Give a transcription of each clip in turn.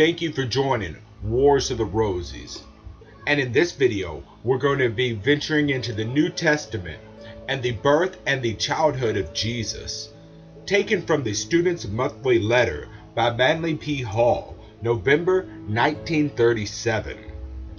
Thank you for joining Wars of the Roses. And in this video, we're going to be venturing into the New Testament and the birth and the childhood of Jesus. Taken from the Student's Monthly Letter by Manly P. Hall, November 1937.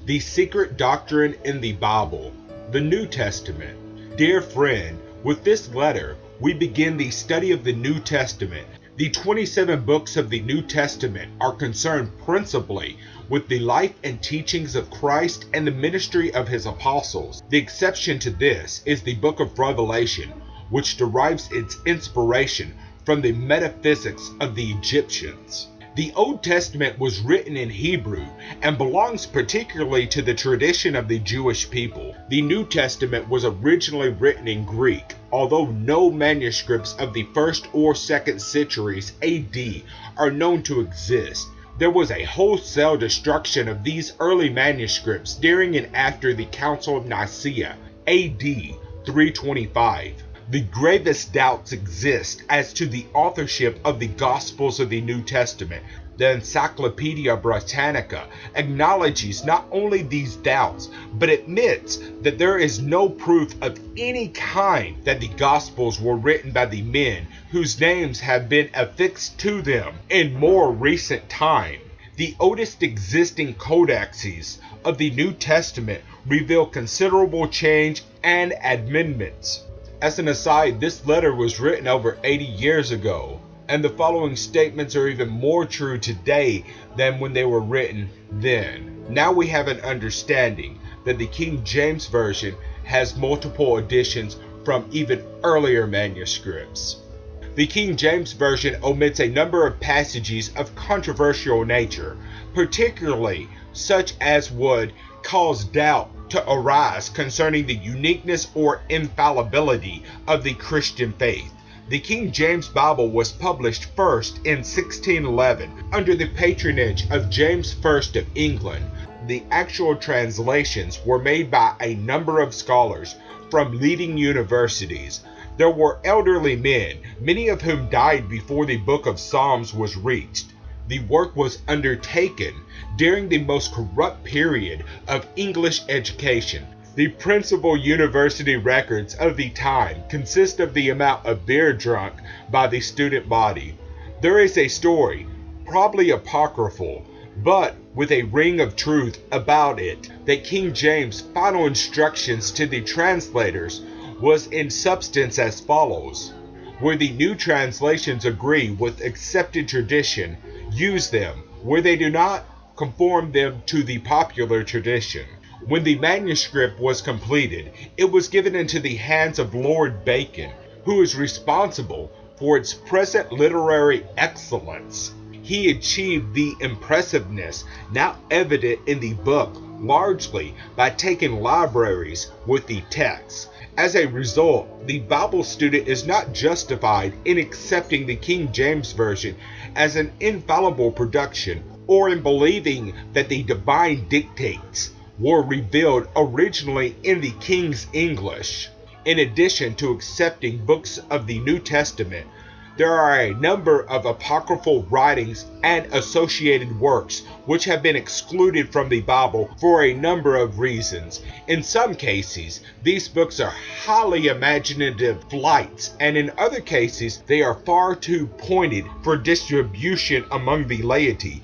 The Secret Doctrine in the Bible, the New Testament. Dear friend, with this letter, we begin the study of the New Testament. The 27 books of the New Testament are concerned principally with the life and teachings of Christ and the ministry of his apostles. The exception to this is the book of Revelation, which derives its inspiration from the metaphysics of the Egyptians. The Old Testament was written in Hebrew and belongs particularly to the tradition of the Jewish people. The New Testament was originally written in Greek, although no manuscripts of the 1st or 2nd centuries AD are known to exist. There was a wholesale destruction of these early manuscripts during and after the Council of Nicaea, AD 325. The gravest doubts exist as to the authorship of the Gospels of the New Testament. The Encyclopedia Britannica acknowledges not only these doubts, but admits that there is no proof of any kind that the Gospels were written by the men whose names have been affixed to them in more recent time. The oldest existing codices of the New Testament reveal considerable change and amendments. As an aside, this letter was written over 80 years ago, and the following statements are even more true today than when they were written then. Now we have an understanding that the King James Version has multiple additions from even earlier manuscripts. The King James Version omits a number of passages of controversial nature, particularly such as would cause doubt to arise concerning the uniqueness or infallibility of the Christian faith. The King James Bible was published first in 1611 under the patronage of James I of England. The actual translations were made by a number of scholars from leading universities. There were elderly men, many of whom died before the book of Psalms was reached. The work was undertaken during the most corrupt period of English education. The principal university records of the time consist of the amount of beer drunk by the student body. There is a story, probably apocryphal, but with a ring of truth about it, that King James' final instructions to the translators was in substance as follows: where the new translations agree with accepted tradition, use them. Where they do not, conform them to the popular tradition. When the manuscript was completed, it was given into the hands of Lord Bacon, who is responsible for its present literary excellence. He achieved the impressiveness now evident in the book largely by taking libraries with the text. As a result, the Bible student is not justified in accepting the King James Version as an infallible production, or in believing that the divine dictates were revealed originally in the King's English. In addition to accepting books of the New Testament, there are a number of apocryphal writings and associated works which have been excluded from the Bible for a number of reasons. In some cases, these books are highly imaginative flights, and in other cases, they are far too pointed for distribution among the laity.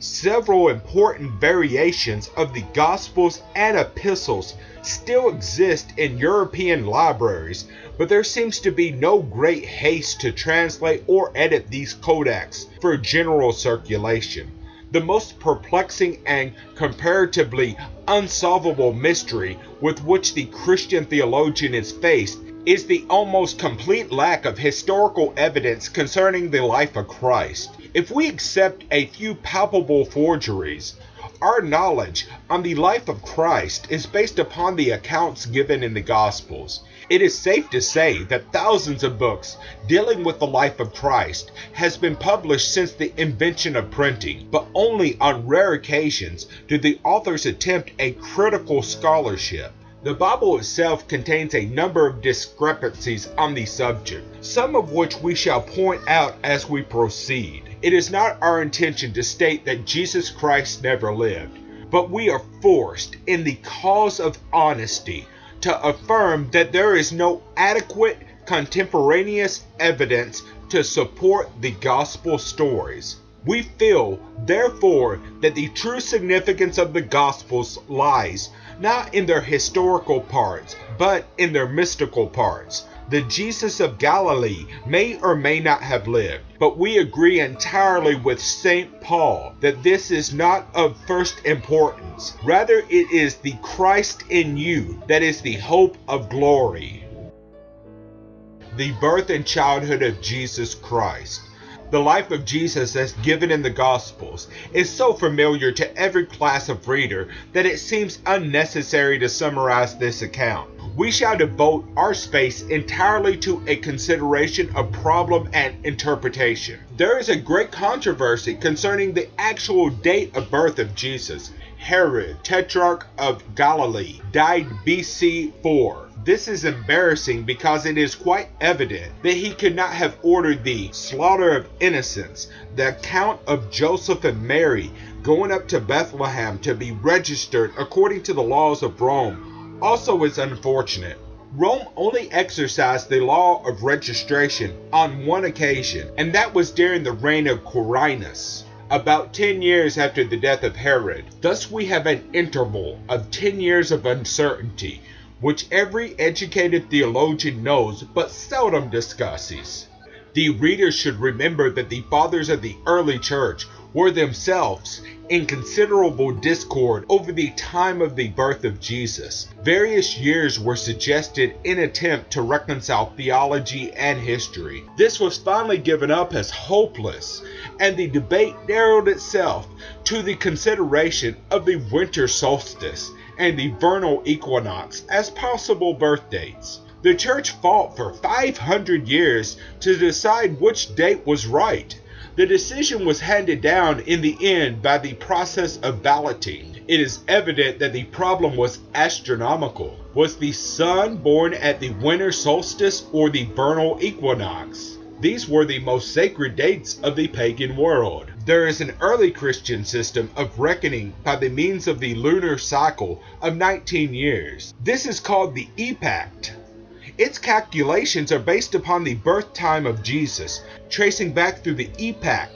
Several important variations of the Gospels and Epistles still exist in European libraries, but there seems to be no great haste to translate or edit these codex for general circulation. The most perplexing and comparatively unsolvable mystery with which the Christian theologian is faced is the almost complete lack of historical evidence concerning the life of Christ. If we accept a few palpable forgeries, our knowledge on the life of Christ is based upon the accounts given in the Gospels. It is safe to say that thousands of books dealing with the life of Christ has been published since the invention of printing, but only on rare occasions do the authors attempt a critical scholarship. The Bible itself contains a number of discrepancies on the subject, some of which we shall point out as we proceed. It is not our intention to state that Jesus Christ never lived, but we are forced, in the cause of honesty, to affirm that there is no adequate contemporaneous evidence to support the gospel stories. We feel, therefore, that the true significance of the Gospels lies not in their historical parts, but in their mystical parts. The Jesus of Galilee may or may not have lived, but we agree entirely with St. Paul that this is not of first importance. Rather, it is the Christ in you that is the hope of glory. The birth and childhood of Jesus Christ. The life of Jesus as given in the Gospels is so familiar to every class of reader that it seems unnecessary to summarize this account. We shall devote our space entirely to a consideration of problem and interpretation. There is a great controversy concerning the actual date of birth of Jesus. Herod, Tetrarch of Galilee, died BC 4. This is embarrassing because it is quite evident that he could not have ordered the slaughter of innocents. The account of Joseph and Mary going up to Bethlehem to be registered according to the laws of Rome also is unfortunate. Rome only exercised the law of registration on one occasion, and that was during the reign of Quirinius, about 10 years after the death of Herod. Thus we have an interval of 10 years of uncertainty, which every educated theologian knows but seldom discusses. The reader should remember that the fathers of the early church were themselves in considerable discord over the time of the birth of Jesus. Various years were suggested in attempt to reconcile theology and history. This was finally given up as hopeless, and the debate narrowed itself to the consideration of the winter solstice and the vernal equinox as possible birth dates. The church fought for 500 years to decide which date was right. The decision was handed down in the end by the process of balloting. It is evident that the problem was astronomical. Was the sun born at the winter solstice or the vernal equinox? These were the most sacred dates of the pagan world. There is an early Christian system of reckoning by the means of the lunar cycle of 19 years. This is called the epoch. Its calculations are based upon the birth time of Jesus. Tracing back through the epoch,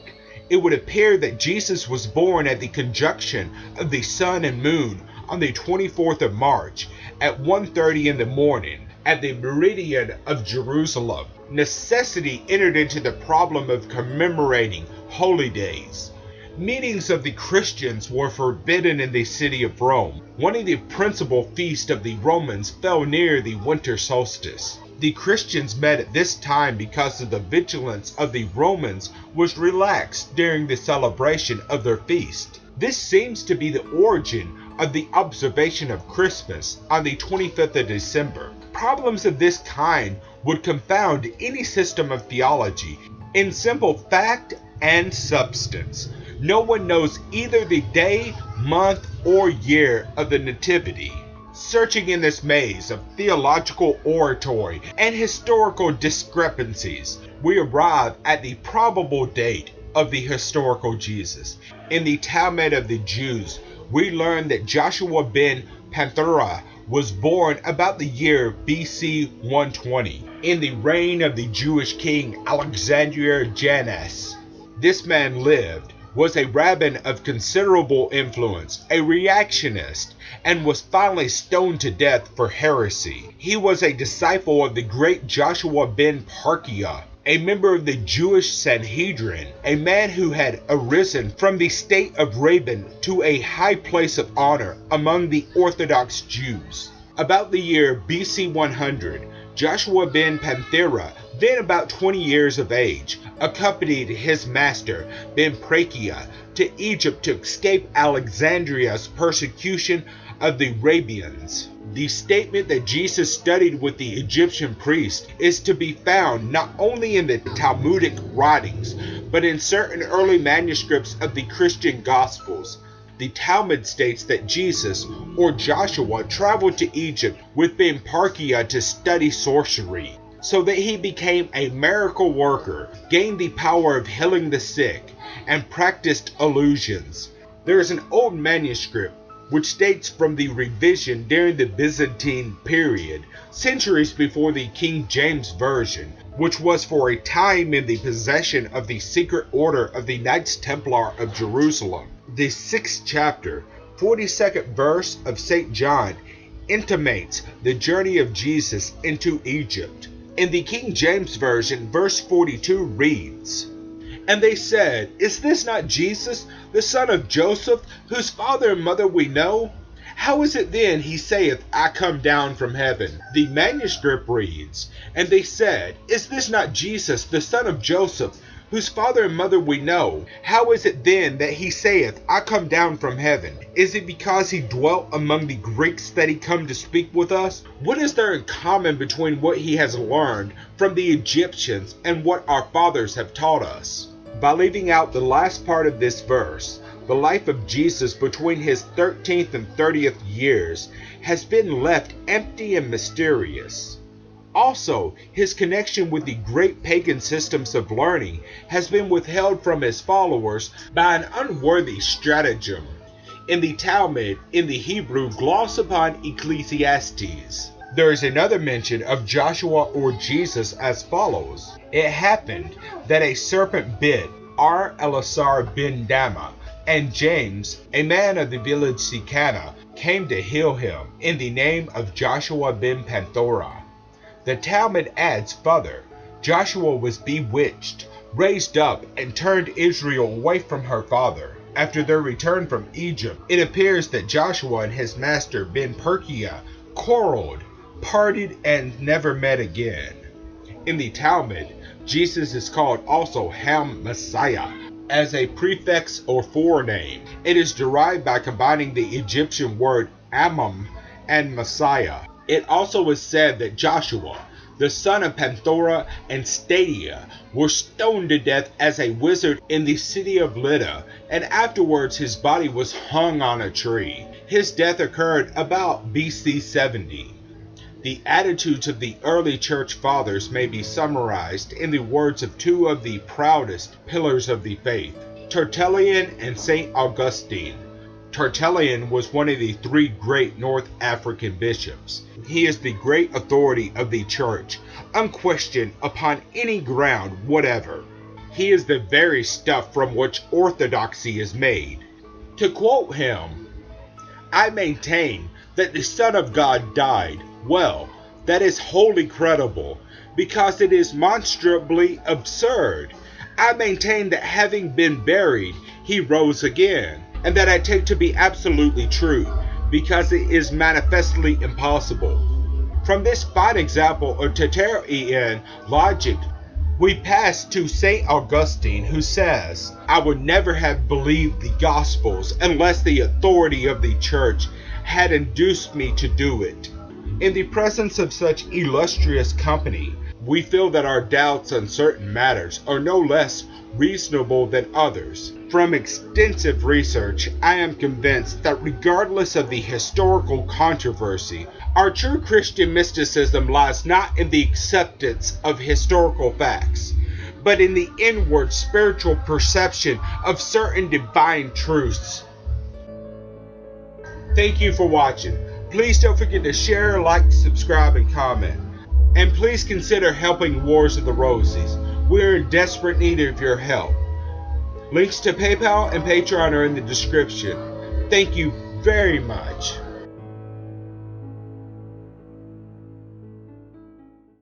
it would appear that Jesus was born at the conjunction of the sun and moon on the 24th of March at 1:30 in the morning at the meridian of Jerusalem. Necessity entered into the problem of commemorating holy days. Meetings of the Christians were forbidden in the city of Rome. One of the principal feasts of the Romans fell near the winter solstice. The Christians met at this time because of the vigilance of the Romans was relaxed during the celebration of their feast. This seems to be the origin of the observation of Christmas on the 25th of December. Problems of this kind would confound any system of theology in simple fact and substance. No one knows either the day, month, or year of the Nativity. Searching in this maze of theological oratory and historical discrepancies, we arrive at the probable date of the historical Jesus. In the Talmud of the Jews, we learn that Joshua ben Panthera was born about the year BC 120, in the reign of the Jewish king Alexander Jannes. This man lived, was a rabbin of considerable influence, a reactionist, and was finally stoned to death for heresy. He was a disciple of the great Joshua ben Parkia, a member of the Jewish Sanhedrin, a man who had arisen from the state of Rabbin to a high place of honor among the Orthodox Jews. About the year BC 100, Joshua ben Panthera, then about 20 years of age, accompanied his master ben Parkia to Egypt to escape Alexandria's persecution of the Arabians. The statement that Jesus studied with the Egyptian priest is to be found not only in the Talmudic writings, but in certain early manuscripts of the Christian Gospels. The Talmud states that Jesus, or Joshua, traveled to Egypt with ben Parkia to study sorcery, so that he became a miracle worker, gained the power of healing the sick, and practiced illusions. There is an old manuscript which dates from the revision during the Byzantine period, centuries before the King James Version, which was for a time in the possession of the secret order of the Knights Templar of Jerusalem. The 6th chapter, 42nd verse of St. John intimates the journey of Jesus into Egypt. In the King James Version, verse 42 reads, "And they said, Is this not Jesus, the son of Joseph, whose father and mother we know? How is it then he saith, I come down from heaven?" The manuscript reads, "And they said, Is this not Jesus, the son of Joseph, whose father and mother we know? How is it then that he saith, I come down from heaven? Is it because he dwelt among the Greeks that he come to speak with us? What is there in common between what he has learned from the Egyptians and what our fathers have taught us?" By leaving out the last part of this verse, the life of Jesus between his 13th and 30th years has been left empty and mysterious. Also, his connection with the great pagan systems of learning has been withheld from his followers by an unworthy stratagem. In the Talmud, in the Hebrew, gloss upon Ecclesiastes. There is another mention of Joshua or Jesus as follows. "It happened that a serpent bit Eleazar ben Dama, and James, a man of the village Sycana, came to heal him in the name of Joshua ben Panthora." The Talmud adds further, Joshua was bewitched, raised up, and turned Israel away from her father. After their return from Egypt, it appears that Joshua and his master Ben Perkia quarreled, parted, and never met again. In the Talmud, Jesus is called also Ham Messiah as a prefix or forename. It is derived by combining the Egyptian word Ammon and Messiah. It also is said that Joshua, the son of Panthora and Stadia, were stoned to death as a wizard in the city of Lydda, and afterwards his body was hung on a tree. His death occurred about BC 70. The attitudes of the early church fathers may be summarized in the words of two of the proudest pillars of the faith, Tertullian and St. Augustine. Tertullian was one of the three great North African bishops. He is the great authority of the church, unquestioned upon any ground whatever. He is the very stuff from which orthodoxy is made. To quote him, "I maintain that the Son of God died. Well, that is wholly credible, because it is monstrously absurd. I maintain that having been buried, he rose again, and that I take to be absolutely true, because it is manifestly impossible." From this fine example of Tertullian logic, we pass to St. Augustine, who says, "I would never have believed the Gospels unless the authority of the Church had induced me to do it." In the presence of such illustrious company, we feel that our doubts on certain matters are no less reasonable than others. From extensive research, I am convinced that regardless of the historical controversy, our true Christian mysticism lies not in the acceptance of historical facts, but in the inward spiritual perception of certain divine truths. Thank you for watching. Please don't forget to share, like, subscribe, and comment. And please consider helping Wars of the Rosies. We're in desperate need of your help. Links to PayPal and Patreon are in the description. Thank you very much.